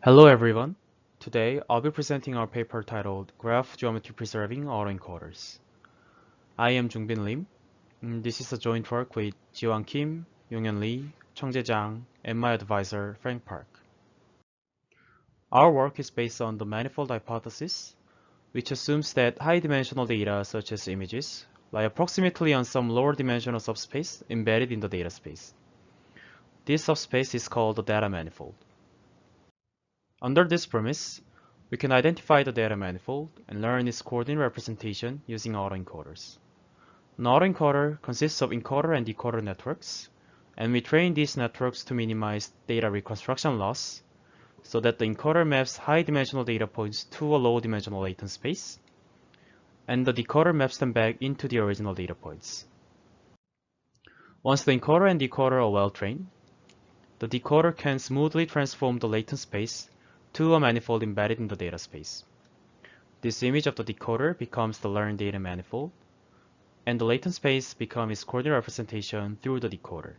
Hello everyone. Today I'll be presenting our paper titled Graph Geometry-Preserving Autoencoders. I am Jungbin Lim. This is a joint work with Jiwon Kim, Yonghyun Lee, Chungjae Jang, and my advisor Frank Park. Our work is based on the manifold hypothesis, which assumes that high-dimensional data such as images lie approximately on some lower-dimensional subspace embedded in the data space. This subspace is called the data manifold. Under this premise, we can identify the data manifold and learn its coordinate representation using autoencoders. An autoencoder consists of encoder and decoder networks, and we train these networks to minimize data reconstruction loss so that the encoder maps high-dimensional data points to a low-dimensional latent space, and the decoder maps them back into the original data points. Once the encoder and decoder are well trained, the decoder can smoothly transform the latent space to a manifold embedded in the data space. This image of the decoder becomes the learned data manifold, and the latent space becomes its coordinate representation through the decoder.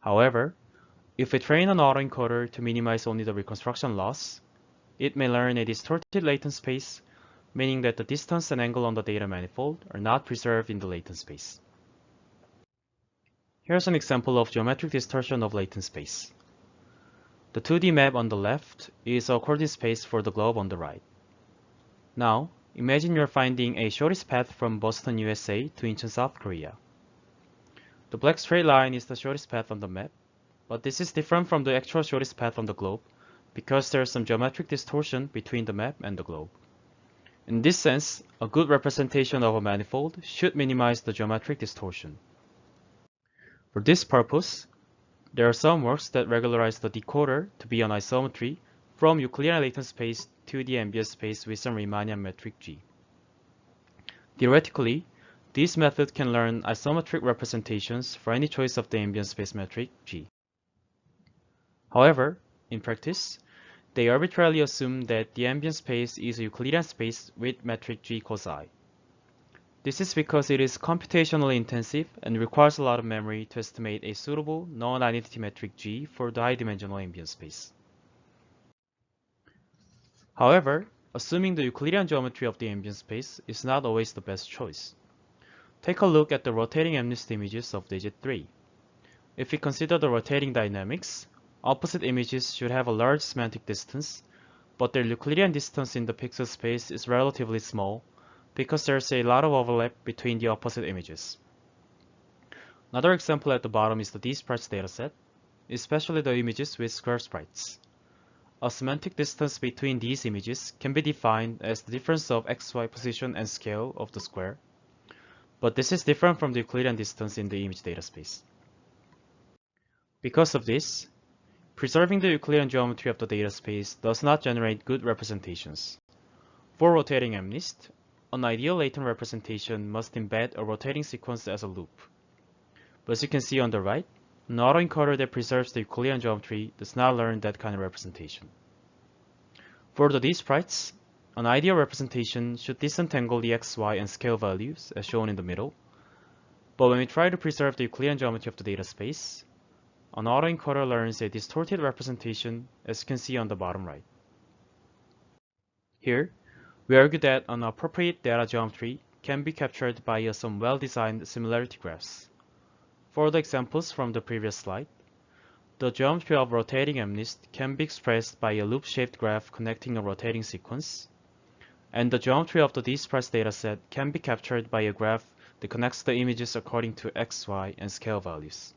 However, if we train an autoencoder to minimize only the reconstruction loss, it may learn a distorted latent space, meaning that the distance and angle on the data manifold are not preserved in the latent space. Here's an example of geometric distortion of latent space. The 2D map on the left is a coordinate space for the globe on the right. Now, imagine you're finding a shortest path from Boston, USA to Incheon, South Korea. The black straight line is the shortest path on the map, but this is different from the actual shortest path on the globe because there's some geometric distortion between the map and the globe. In this sense, a good representation of a manifold should minimize the geometric distortion. For this purpose, there are some works that regularize the decoder to be an isometry from Euclidean latent space to the ambient space with some Riemannian metric G. Theoretically, this method can learn isometric representations for any choice of the ambient space metric G. However, in practice, they arbitrarily assume that the ambient space is a Euclidean space with metric G equals I. This is because it is computationally intensive and requires a lot of memory to estimate a suitable non-identity metric G for the high-dimensional ambient space. However, assuming the Euclidean geometry of the ambient space is not always the best choice. Take a look at the rotating MNIST images of digit 3. If we consider the rotating dynamics, opposite images should have a large semantic distance, but their Euclidean distance in the pixel space is relatively small because there's a lot of overlap between the opposite images. Another example at the bottom is the D-sprites dataset, especially the images with square sprites. A semantic distance between these images can be defined as the difference of xy position and scale of the square, but this is different from the Euclidean distance in the image data space. Because of this, preserving the Euclidean geometry of the data space does not generate good representations. For rotating MNIST, an ideal latent representation must embed a rotating sequence as a loop. But as you can see on the right, an autoencoder that preserves the Euclidean geometry does not learn that kind of representation. For the D-sprites, an ideal representation should disentangle the xy and scale values as shown in the middle, but when we try to preserve the Euclidean geometry of the data space, an autoencoder learns a distorted representation as you can see on the bottom right. Here, we argue that an appropriate data geometry can be captured by some well-designed similarity graphs. For the examples from the previous slide, the geometry of rotating MNIST can be expressed by a loop-shaped graph connecting a rotating sequence, and the geometry of the D-sprites dataset can be captured by a graph that connects the images according to x, y, and scale values.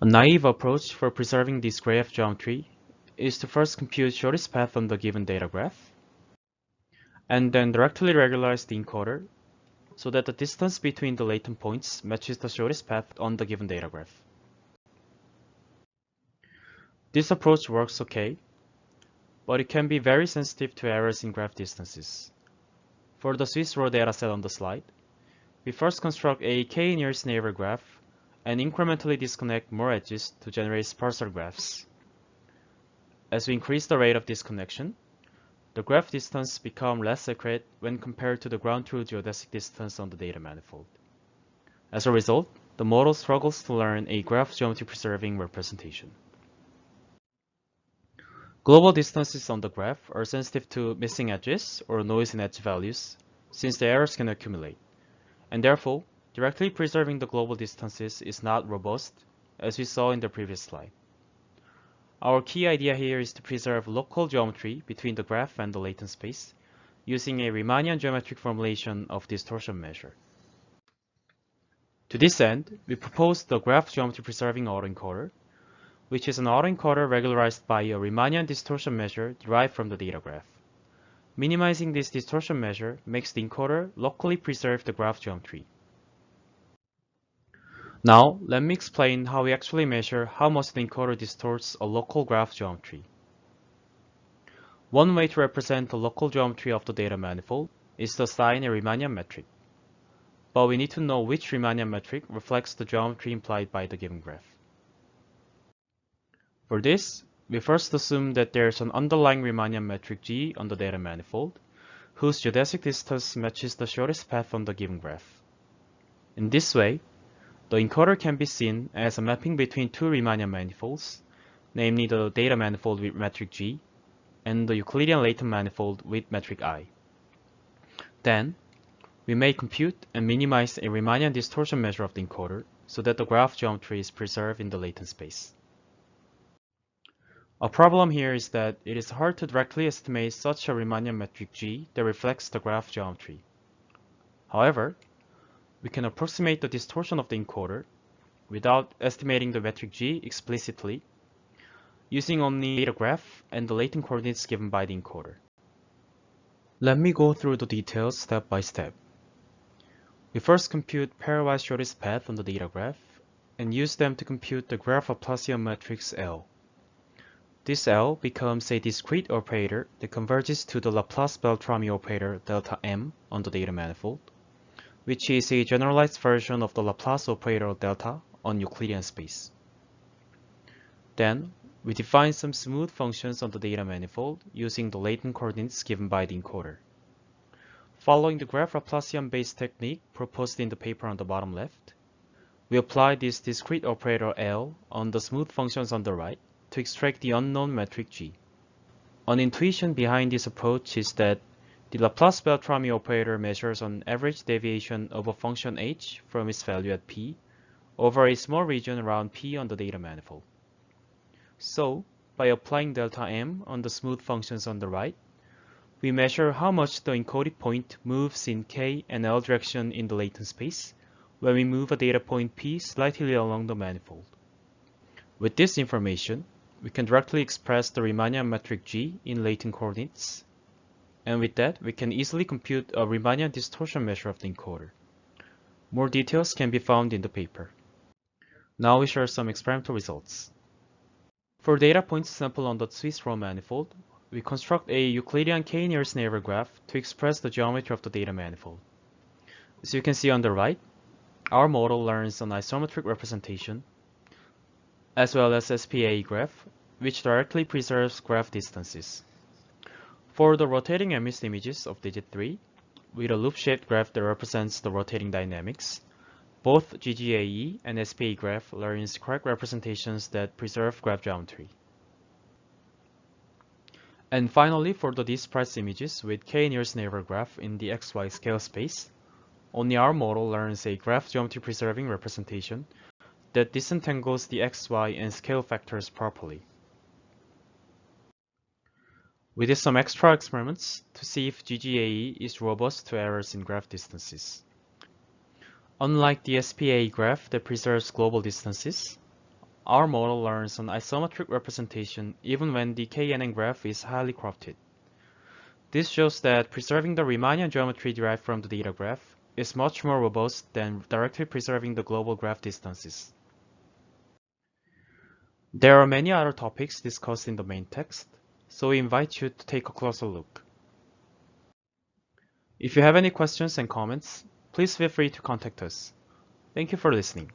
A naive approach for preserving this graph geometry is to first compute shortest path on the given data graph, and then directly regularize the encoder so that the distance between the latent points matches the shortest path on the given data graph. This approach works okay, but it can be very sensitive to errors in graph distances. For the Swiss row dataset on the slide, we first construct a k-nearest neighbor graph and incrementally disconnect more edges to generate sparser graphs. As we increase the rate of disconnection, the graph distance becomes less accurate when compared to the ground truth geodesic distance on the data manifold. As a result, the model struggles to learn a graph geometry preserving representation. Global distances on the graph are sensitive to missing edges or noise in edge values, since the errors can accumulate, and therefore, directly preserving the global distances is not robust, as we saw in the previous slide. Our key idea here is to preserve local geometry between the graph and the latent space, using a Riemannian geometric formulation of distortion measure. To this end, we propose the graph geometry-preserving autoencoder, which is an autoencoder regularized by a Riemannian distortion measure derived from the data graph. Minimizing this distortion measure makes the encoder locally preserve the graph geometry. Now, let me explain how we actually measure how much the encoder distorts a local graph geometry. One way to represent the local geometry of the data manifold is to assign a Riemannian metric. But we need to know which Riemannian metric reflects the geometry implied by the given graph. For this, we first assume that there is an underlying Riemannian metric G on the data manifold, whose geodesic distance matches the shortest path on the given graph. In this way, the encoder can be seen as a mapping between two Riemannian manifolds, namely the data manifold with metric G and the Euclidean latent manifold with metric I. Then, we may compute and minimize a Riemannian distortion measure of the encoder so that the graph geometry is preserved in the latent space. A problem here is that it is hard to directly estimate such a Riemannian metric G that reflects the graph geometry. However, we can approximate the distortion of the encoder without estimating the metric G explicitly, using only the data graph and the latent coordinates given by the encoder. Let me go through the details step by step. We first compute pairwise shortest path on the data graph and use them to compute the graph Laplacian matrix L. This L becomes a discrete operator that converges to the Laplace-Beltrami operator delta M on the data manifold, which is a generalized version of the Laplace operator delta on Euclidean space. Then, we define some smooth functions on the data manifold using the latent coordinates given by the encoder. Following the graph Laplacian-based technique proposed in the paper on the bottom left, we apply this discrete operator L on the smooth functions on the right to extract the unknown metric G. An intuition behind this approach is that the Laplace-Beltrami operator measures an average deviation of a function h from its value at P over a small region around P on the data manifold. So, by applying delta M on the smooth functions on the right, we measure how much the encoded point moves in K and L direction in the latent space when we move a data point P slightly along the manifold. With this information, we can directly express the Riemannian metric G in latent coordinates, and with that, we can easily compute a Riemannian distortion measure of the encoder. More details can be found in the paper. Now we share some experimental results. For data points sampled on the Swiss row manifold, we construct a Euclidean k-nearest neighbor graph to express the geometry of the data manifold. As you can see on the right, our model learns an isometric representation, as well as SPA graph, which directly preserves graph distances. For the rotating and missed images of digit 3, with a loop-shaped graph that represents the rotating dynamics, both GGAE and SPA graph learns correct representations that preserve graph geometry. And finally, for the dispersed images with k-nearest neighbor graph in the XY scale space, only our model learns a graph geometry preserving representation that disentangles the XY and scale factors properly. We did some extra experiments to see if GGAE is robust to errors in graph distances. Unlike the SPA graph that preserves global distances, our model learns an isometric representation even when the KNN graph is highly corrupted. This shows that preserving the Riemannian geometry derived from the data graph is much more robust than directly preserving the global graph distances. There are many other topics discussed in the main text, so we invite you to take a closer look. If you have any questions and comments, please feel free to contact us. Thank you for listening.